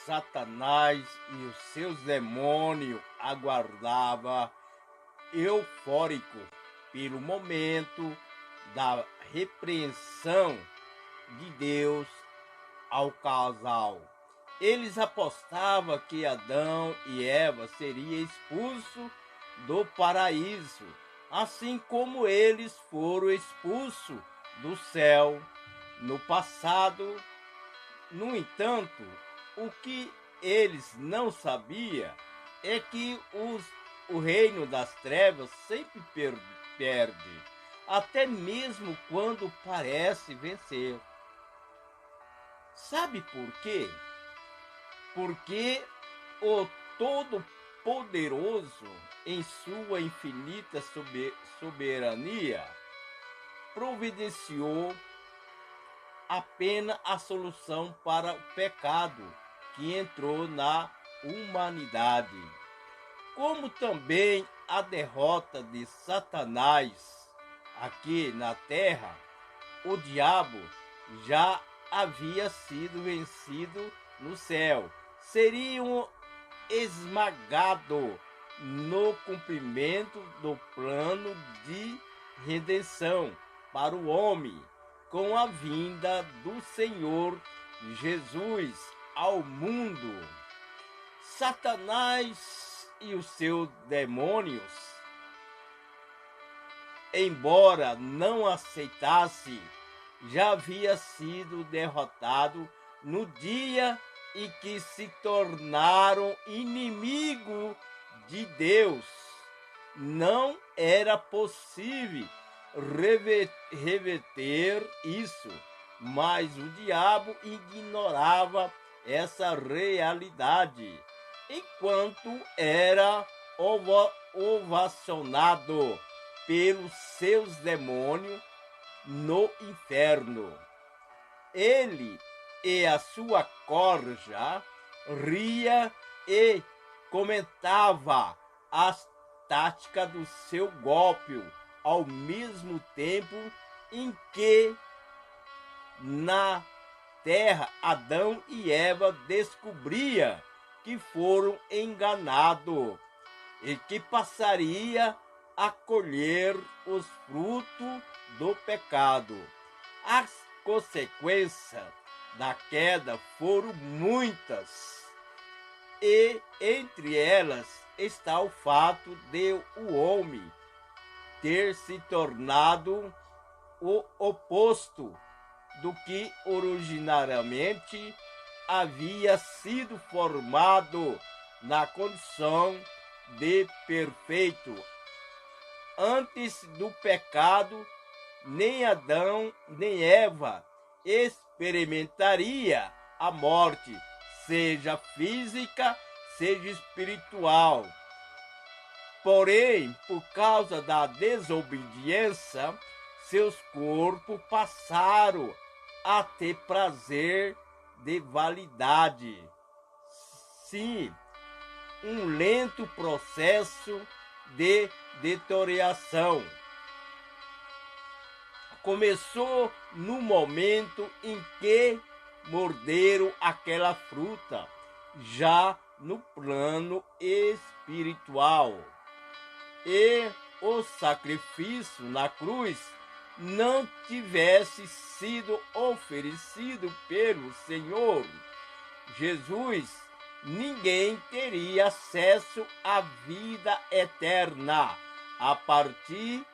Satanás e os seus demônios aguardava eufórico pelo momento da repreensão de Deus ao casal. Eles apostavam que Adão e Eva seriam expulsos do paraíso, assim como eles foram expulsos do céu no passado. No entanto, o que eles não sabiam é que o reino das trevas sempre perde, até mesmo quando parece vencer. Sabe por quê? Porque o Todo-Poderoso, em sua infinita soberania, providenciou apenas a solução para o pecado que entrou na humanidade, como também a derrota de Satanás aqui na terra. O diabo já havia sido vencido no céu, seriam esmagados no cumprimento do plano de redenção para o homem, com a vinda do Senhor Jesus ao mundo. Satanás e os seus demônios, embora não aceitasse, já havia sido derrotado no dia em que se tornaram inimigo de Deus. Não era possível reverter isso, mas o diabo ignorava essa realidade, enquanto era ovacionado pelos seus demônios no inferno. Ele e a sua corja ria e comentava as táticas do seu golpe, ao mesmo tempo em que na terra Adão e Eva descobriam que foram enganados e que passaria a colher os frutos do pecado. As consequências da queda foram muitas, e entre elas está o fato de o homem ter se tornado o oposto do que originariamente havia sido formado na condição de perfeito. Antes do pecado, nem Adão nem Eva experimentaria a morte, seja física, seja espiritual. Porém, por causa da desobediência, seus corpos passaram a ter prazer de validade. Sim, um lento processo de deterioração. Começou no momento em que morderam aquela fruta, já no plano espiritual. E o sacrifício na cruz não tivesse sido oferecido pelo Senhor Jesus, ninguém teria acesso à vida eterna. A partir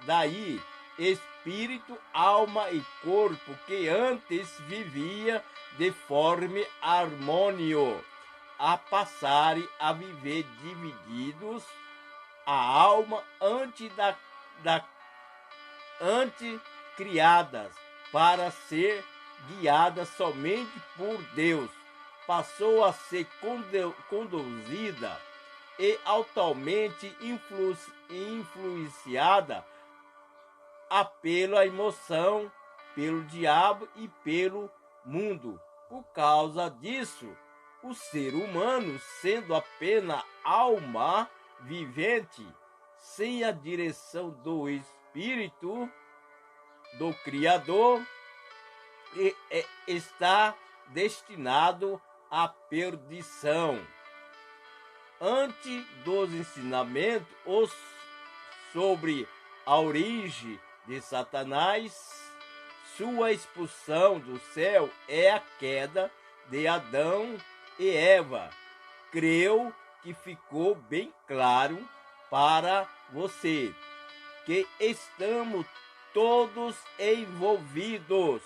daí, espírito, alma e corpo que antes vivia de forma harmônica, a passarem a viver divididos, a alma antes criadas para ser guiada somente por Deus, passou a ser conduzida e altamente influenciada pela emoção, pelo diabo e pelo mundo. Por causa disso, o ser humano, sendo apenas alma vivente, sem a direção do Espírito do Criador, está destinado à perdição. Antes dos ensinamentos sobre a origem de Satanás, sua expulsão do céu é a queda de Adão e Eva. Creio que ficou bem claro para você que estamos todos envolvidos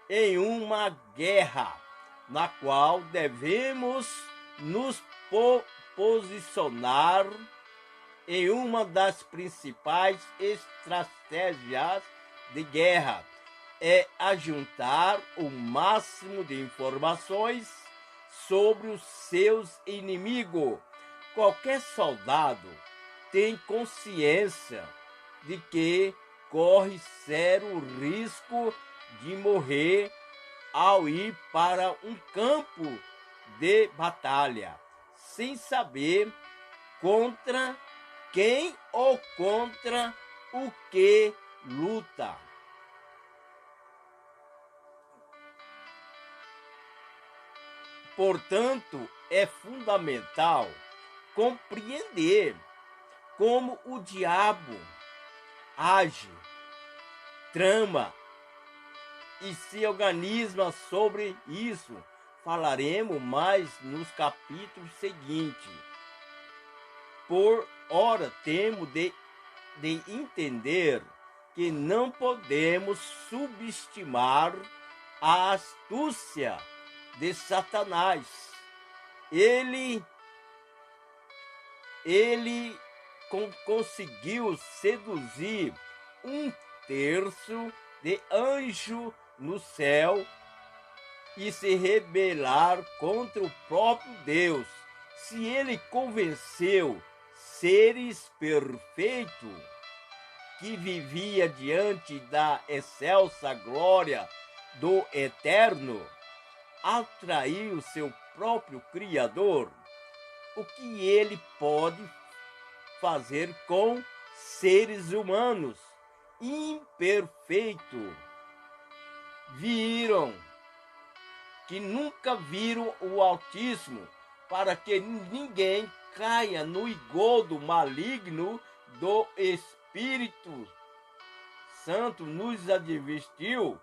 em uma guerra na qual devemos nos posicionar em uma das principais estratégias de guerra é ajuntar o máximo de informações sobre os seus inimigos. Qualquer soldado tem consciência de que corre sério risco de morrer ao ir para um campo de batalha, sem saber contra quem ou contra o que luta. Portanto, é fundamental compreender como o diabo age, trama e se organiza sobre isso. Falaremos mais nos capítulos seguintes. Por ora, temos de entender que não podemos subestimar a astúcia de Satanás. Ele conseguiu seduzir um terço de anjo no céu e se rebelar contra o próprio Deus. Se ele convenceu seres perfeitos que vivia diante da excelsa glória do Eterno, ao trair o seu próprio Criador, o que ele pode fazer com seres humanos imperfeitos? Viram que nunca viram o Altíssimo, para que ninguém caia no engodo maligno do Espírito Santo nos advertiu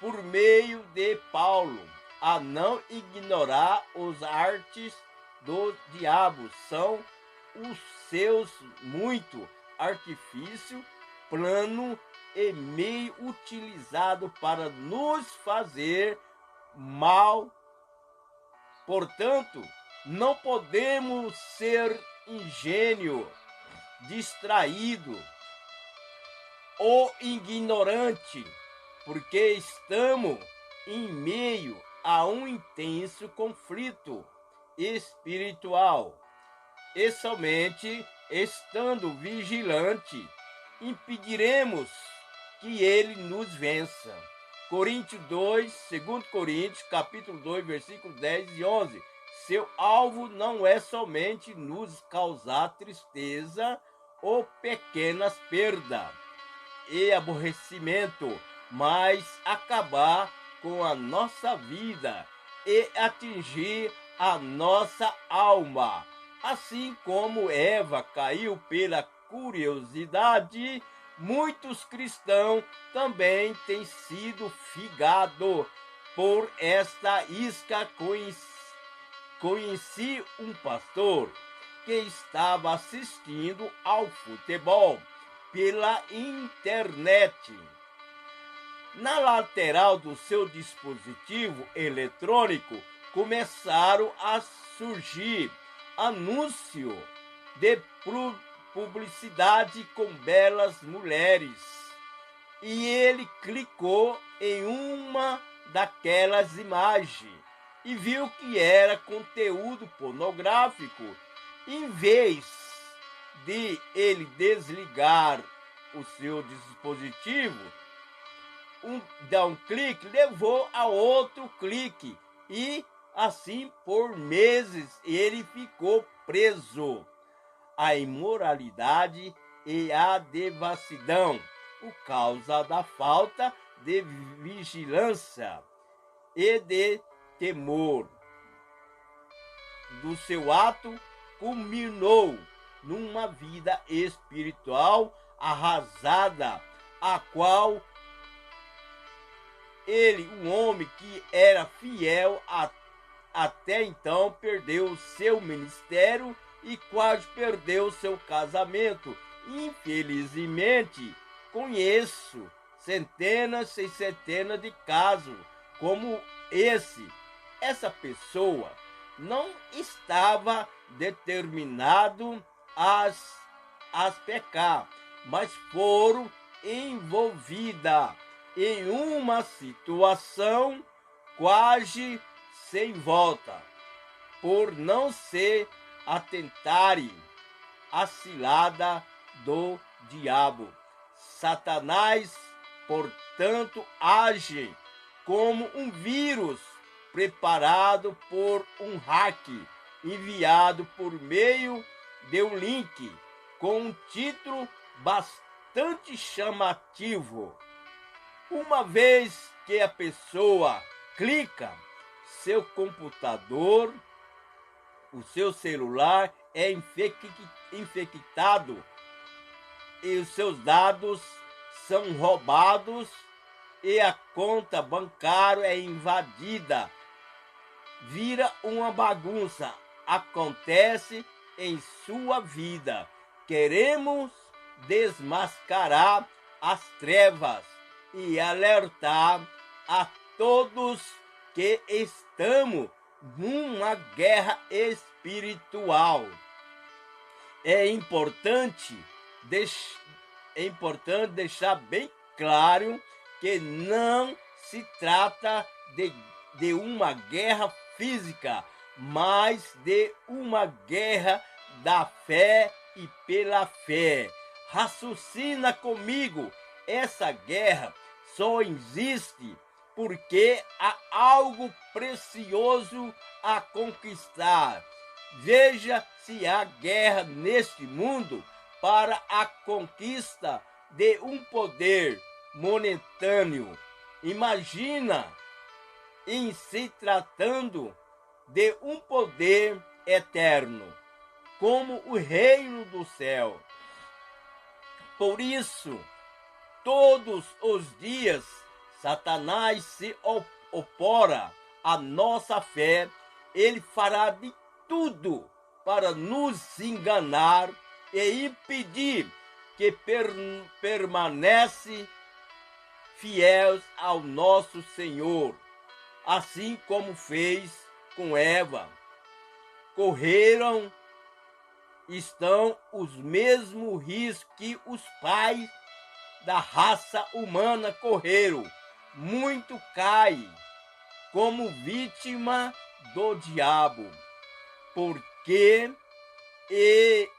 por meio de Paulo a não ignorar os artes do diabo. São os seus muito artifício, plano e meio utilizado para nos fazer mal. Portanto, não podemos ser ingênuo, distraído ou ignorante, porque estamos em meio a um intenso conflito espiritual e somente estando vigilante impediremos que ele nos vença. Coríntios 2, 2 Coríntios, capítulo 2, versículos 10 e 11. Seu alvo não é somente nos causar tristeza ou pequenas perdas e aborrecimento, mas acabar com a nossa vida e atingir a nossa alma. Assim como Eva caiu pela curiosidade, muitos cristãos também têm sido figados por esta isca. Conheci um pastor que estava assistindo ao futebol pela internet. Na lateral do seu dispositivo eletrônico começaram a surgir anúncios de publicidade com belas mulheres. E ele clicou em uma daquelas imagens e viu que era conteúdo pornográfico. Em vez de ele desligar o seu dispositivo, dar um clique, levou a outro clique e assim por meses ele ficou preso à imoralidade e à devassidão por causa da falta de vigilância e de temor do seu ato culminou numa vida espiritual arrasada, a qual ele, um homem que era fiel até então, perdeu seu ministério e quase perdeu seu casamento. Infelizmente, conheço centenas e centenas de casos como esse. Essa pessoa não estava determinado a pecar, mas foram envolvidas em uma situação quase sem volta, por não se atentarem à cilada do diabo. Satanás, portanto, age como um vírus preparado por um hack enviado por meio de um link com um título bastante chamativo. Uma vez que a pessoa clica, seu computador, o seu celular é infectado e os seus dados são roubados e a conta bancária é invadida. Vira uma bagunça. Acontece em sua vida. Queremos desmascarar as trevas e alertar a todos que estamos numa guerra espiritual. É importante deixar bem claro que não se trata de uma guerra física, mas de uma guerra da fé e pela fé. Raciocina comigo, essa guerra só existe porque há algo precioso a conquistar. Veja se há guerra neste mundo para a conquista de um poder momentâneo. Imagina em se tratando de um poder eterno, como o reino do céu. Por isso, todos os dias, Satanás se opora à nossa fé. Ele fará de tudo para nos enganar e impedir que permanece fiéis ao nosso Senhor, assim como fez com Eva. Estão os mesmos riscos que os pais da raça humana correram. Muito cai como vítima do diabo, porque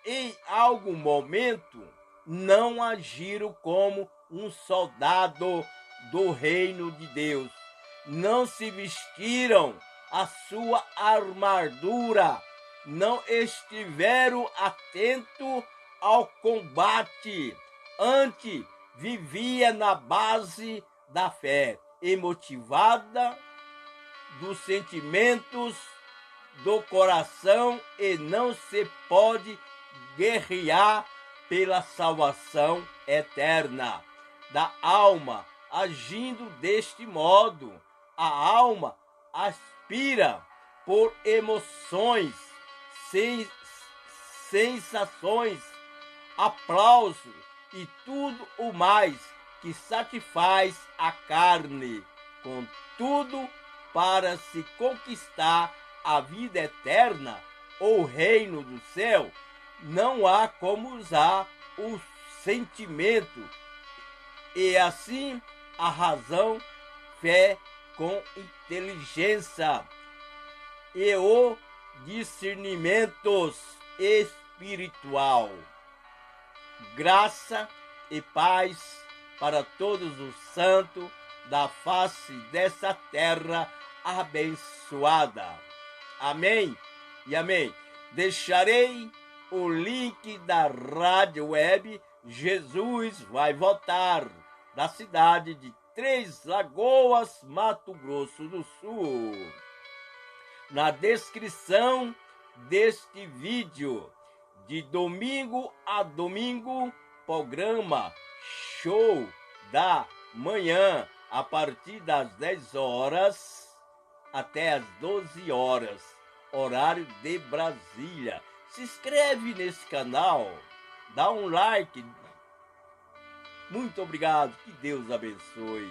em algum momento não agiram como um soldado do reino de Deus. Não se vestiram a sua armadura, não estiveram atentos ao combate. Antes, vivia na base da fé e motivada dos sentimentos do coração, e não se pode guerrear pela salvação eterna da alma. Agindo deste modo, a alma aspira por emoções, sensações, aplauso e tudo o mais que satisfaz a carne. Contudo, para se conquistar a vida eterna ou o reino do céu, não há como usar o sentimento, e assim a razão, fé com inteligência e o discernimento espiritual. Graça e paz para todos os santos da face dessa terra abençoada. Amém e amém. Deixarei o link da rádio web Jesus Vai Voltar, da cidade de Três Lagoas, Mato Grosso do Sul. na descrição deste vídeo. De domingo a domingo, programa Show da Manhã, a partir das 10 horas até as 12 horas, horário de Brasília. Se inscreve nesse canal, dá um like. Muito obrigado, que Deus abençoe.